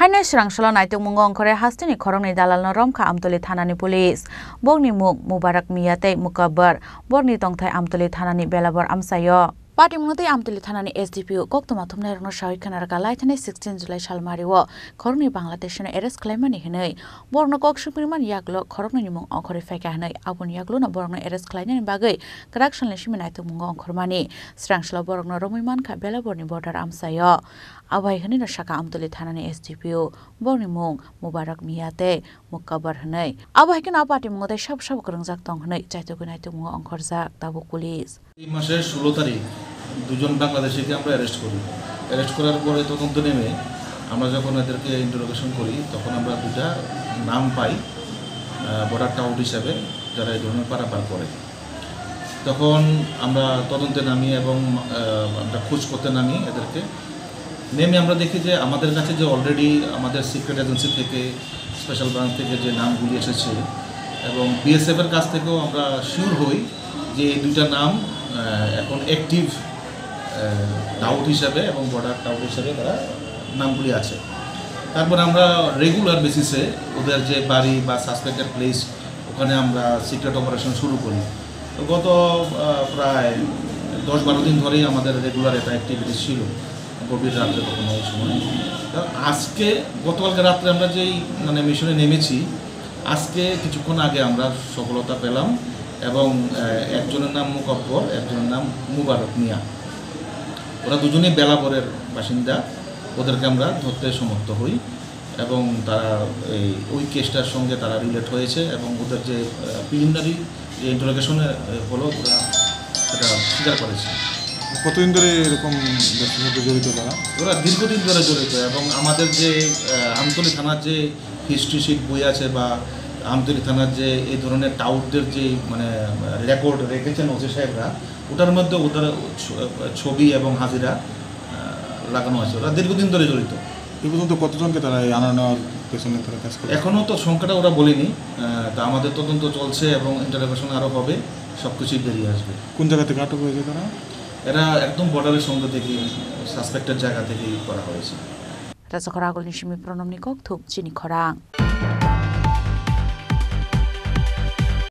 Hainai Srangshalo Naitung Mungong Kore Hastini Korongni Dalal Romka Amtoli Thanani Police Bogni Muk Mubarak Miyate Mukabar Borni Tongthai Amtoli Thanani Belabor Amsayo Party Munote Amtoli Thanani SDPU Koktuma Thumna Rno Shawik Kanaraka Laitane 16 July Shalmariwo Korongni Bangladesh na arrest claimani hinai Borno Kok Shupirman Yaglo Korongni Mung Onkore Feka hinai Abun Yaglo na Borno arrest claimani bagai Correction Leshimi Naitung Mungong Kormani Srangshalo Borno Romiman Ka Belaborni Border Amsayo Abai hinai Shaka Amtoli Thanani SDPU Borni Mung Mubarak Miyate Mukabar hinai Abai kena party Munote Shab Korongjak Tong hinai Chaito Naitung Mungong Korjak Tabu Police এই মাসের 16 তারিখ দুজন বাংলাদেশিকে আমরা arrest করি arrest করার পরে তদন্ত নেমে আমরা যখন এদেরকে ইন্টারোগেশন করি তখন আমরা দুটো নাম পাই বর্ডার টাউট হিসেবে যারা এই ধরনের পারাপার করে তখন আমরা তদন্তে নামি এবং আমরা খোঁজ করতে নামি এদেরকে নেমে আমরা দেখি যে আমাদের কাছে যে অলরেডি আমাদের সিক্রেট এজেন্সি থেকে স্পেশাল ব্রাঞ্চ থেকে যে নামগুলি এসেছে এবং বিএসএফ এর কাছ থেকেও আমরা শিওর হই যে এই দুইটা নাম এখন অ্যাক্টিভ টাউট হিসাবে এবং বর্ডার টাউট হিসাবে তারা নামগুলি আছে তারপর আমরা রেগুলার বেসিসে ওদের যে বাড়ি বা সাসপেক্টেড প্লেস ওখানে আমরা সিক্রেট অপারেশন শুরু করি তো গত প্রায় 10-12 দিন ধরেই আমাদের রেগুলার এটা অ্যাক্টিভিটিস ছিল গভীর রাত্রে কখনো ওই সময় আজকে গতকালকে রাত্রে আমরা যেই মানে মিশনে নেমেছি আজকে কিছুক্ষণ আগে আমরা সফলতা পেলাম এবং একজনের নাম মুকব্বর একজনের নাম মুবারক মিয়া ওরা দুজনেই বেলাবরের বাসিন্দা ওদেরকে আমরা ধরতে সমর্থ হই এবং তারা ওই কেসটার সঙ্গে তারা রিলেট হয়েছে এবং ওদের যে প্রিলিমিনারি যে ইন্টারোগেশনে হলো ওরা সেটা স্বীকার করেছে কতদিন ধরে এরকম ব্যক্তির সাথে জড়িত তারা ওরা দীর্ঘদিন ধরে জড়িত এবং আমাদের যে আমতলী থানার যে হিস্ট্রি শিট বই আছে বা আমতলী থানার যে এই ধরনের টাউটদের যে মানে রেকর্ড রেখেছেন ওসি সাহেবরা ওটার মধ্যে ওদের ছবি এবং হাজিরা লাগানো আছে ওরা দীর্ঘদিন ধরে জড়িত এই পর্যন্ত কতজনকে তারা এই আনা নেওয়ার পেছনে তারা কাজ করে এখনও তো সংখ্যাটা ওরা বলেনি তা আমাদের তদন্ত চলছে এবং ইন্টারোগেশন আরও হবে সব কিছুই বেরিয়ে আসবে কোন জায়গা থেকে আটক হয়েছে তারা এরা একদম বর্ডারের সঙ্গে থেকে সাসপেক্টেড জায়গা থেকেই করা হয়েছে Rasakoragol Nishimi Pronomnikok Thuk Chini Korang